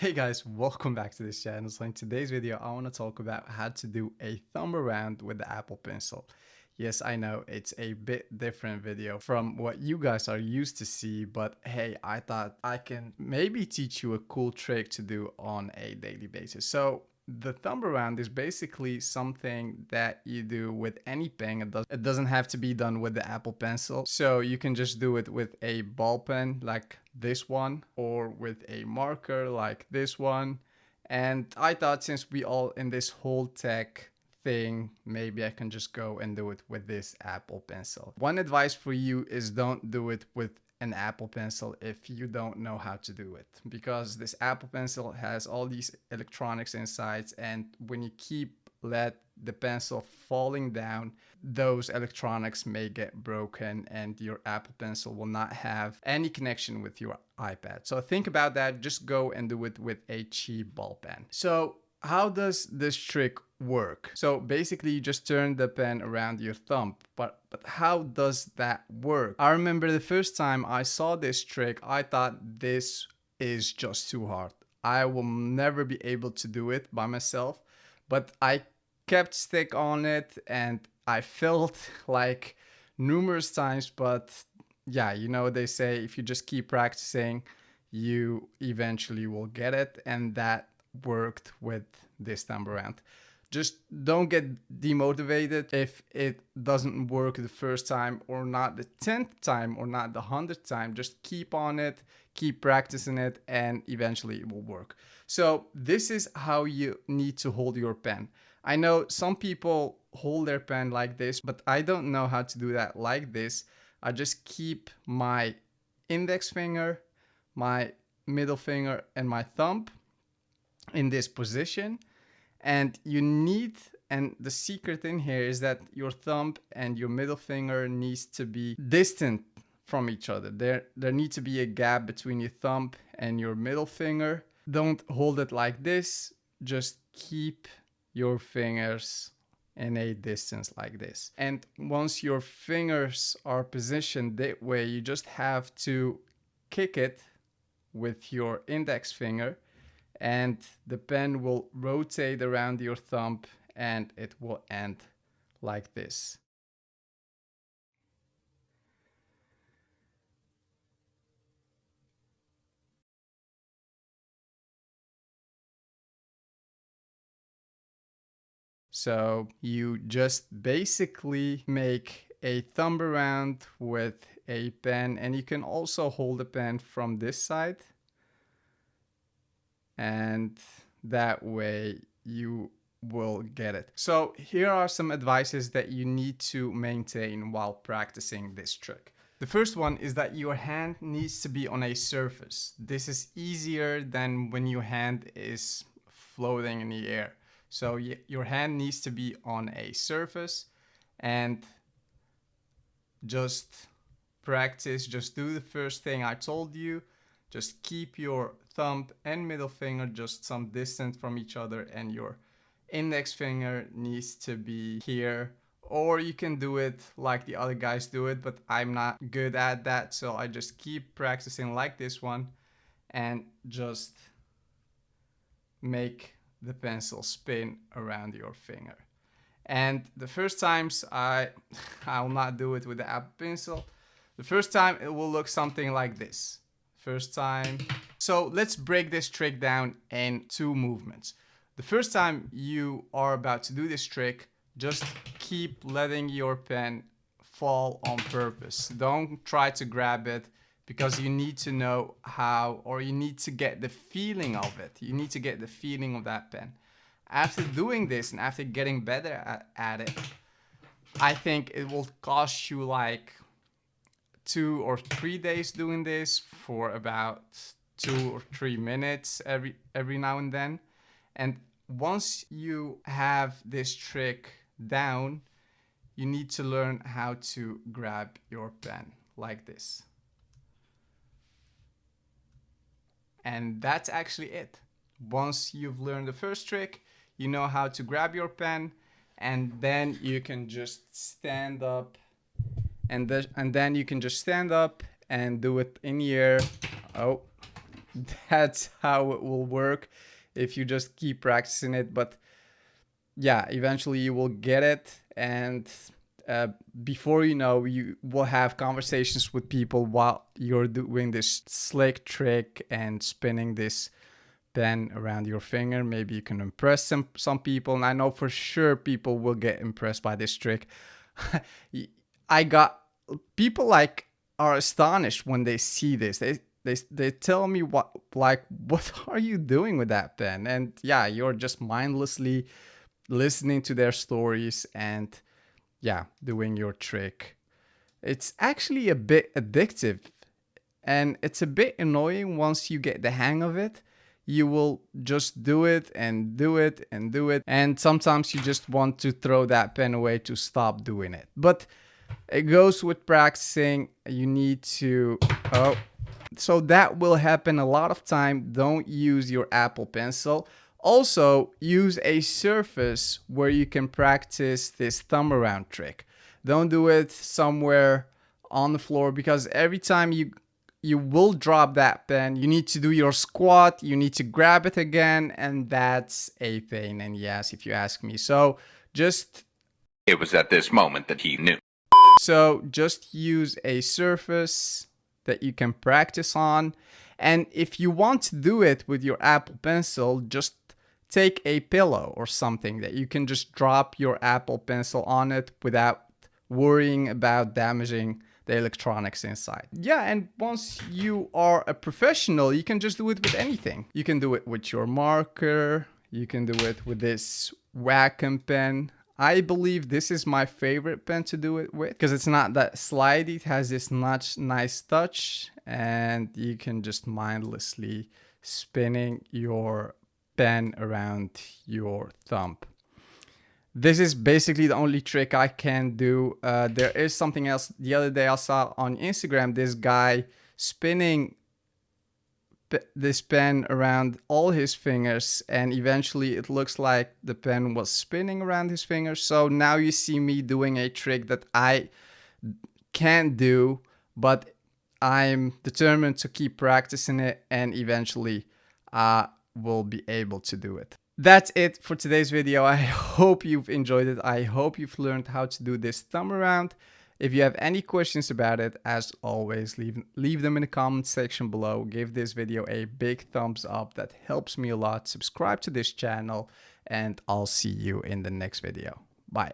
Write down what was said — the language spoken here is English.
Hey guys, welcome back to this channel. So in today's video, I want to talk about how to do a thumb around with the Apple Pencil. Yes, I know it's a bit different video from what you guys are used to see, but hey, I thought I can maybe teach you a cool trick to do on a daily basis. So the thumb around is basically something that you do with any pen. It doesn't have to be done with the Apple Pencil. So you can just do it with a ball pen like this one or with a marker like this one. And I thought since we all in this whole tech thing, maybe I can just go and do it with this Apple Pencil. One advice for you is don't do it with an Apple Pencil if you don't know how to do it, because this Apple Pencil has all these electronics inside, and when you let the pencil falling down, those electronics may get broken and your Apple Pencil will not have any connection with your iPad. So think about that. Just go and do it with a cheap ball pen. So how does this trick work? So basically you just turn the pen around your thumb, but how does that work? I remember the first time I saw this trick, I thought this is just too hard. I will never be able to do it by myself, but I kept stick on it and I felt like numerous times, but yeah, you know, they say if you just keep practicing, you eventually will get it, and that worked with this time around. Just don't get demotivated if it doesn't work the first time or not the 10th time or not the 100th time. Just keep on it, keep practicing it, and eventually it will work. So this is how you need to hold your pen. I know some people hold their pen like this, but I don't know how to do that like this. I just keep my index finger, my middle finger, and my thumb in this position. And the secret in here is that your thumb and your middle finger needs to be distant from each other. There needs to be a gap between your thumb and your middle finger. Don't hold it like this. Just keep your fingers in a distance like this. And once your fingers are positioned that way, you just have to kick it with your index finger, and the pen will rotate around your thumb and it will end like this. So you just basically make a thumb around with a pen, and you can also hold the pen from this side, and that way you will get it. So here are some advices that you need to maintain while practicing this trick. The first one is that your hand needs to be on a surface. This is easier than when your hand is floating in the air. So your hand needs to be on a surface, and just practice. Just do the first thing I told you. Just keep your thumb and middle finger just some distance from each other, and your index finger needs to be here. Or you can do it like the other guys do it, but I'm not good at that, so I just keep practicing like this one and just make the pencil spin around your finger. And the first times I'll not do it with the Apple Pencil. The first time it will look something like this. First time. So let's break this trick down in two movements. The first time you are about to do this trick, just keep letting your pen fall on purpose. Don't try to grab it, because you need to know how, or you need to get the feeling of it. You need to get the feeling of that pen. After doing this and after getting better at it, I think it will cost you like 2 or 3 days doing this for about 2 or 3 minutes every now and then. And once you have this trick down, you need to learn how to grab your pen like this. And that's actually it. Once you've learned the first trick, you know how to grab your pen, and then you can just stand up, and then you can just stand up and do it in the air. Oh, that's how it will work if you just keep practicing it. But yeah, eventually you will get it, and uh, before you know, you will have conversations with people while you're doing this slick trick and spinning this pen around your finger. Maybe you can impress some people, and I know for sure people will get impressed by this trick. I got people like are astonished when they see this. They tell me what are you doing with that pen? And yeah, you're just mindlessly listening to their stories and yeah, doing your trick. It's actually a bit addictive, and it's a bit annoying once you get the hang of it. You will just do it and do it and do it, and sometimes you just want to throw that pen away to stop doing it. But it goes with practicing. You need to so that will happen a lot of time. Don't use your Apple Pencil. Also, use a surface where you can practice this thumb around trick. Don't do it somewhere on the floor, because every time you will drop that pen, you need to do your squat, you need to grab it again, and that's a pain. And yes, if you ask me. So just It was at this moment that he knew. So just use a surface that you can practice on. And if you want to do it with your Apple Pencil, just take a pillow or something that you can just drop your Apple Pencil on it without worrying about damaging the electronics inside. Yeah, and once you are a professional, you can just do it with anything. You can do it with your marker. You can do it with this Wacom pen. I believe this is my favorite pen to do it with because it's not that slidey. It has this nice touch, and you can just mindlessly spinning your pen around your thumb. This is basically the only trick I can do. There is something else. The other day I saw on Instagram this guy spinning this pen around all his fingers, and eventually it looks like the pen was spinning around his fingers. So now you see me doing a trick that I can't do, but I'm determined to keep practicing it, and eventually I will be able to do it. That's it for today's video. I hope you've enjoyed it. I hope you've learned how to do this thumb around. If you have any questions about it, as always, leave them in the comment section below. Give this video a big thumbs up. That helps me a lot. Subscribe to this channel, and I'll see you in the next video. Bye.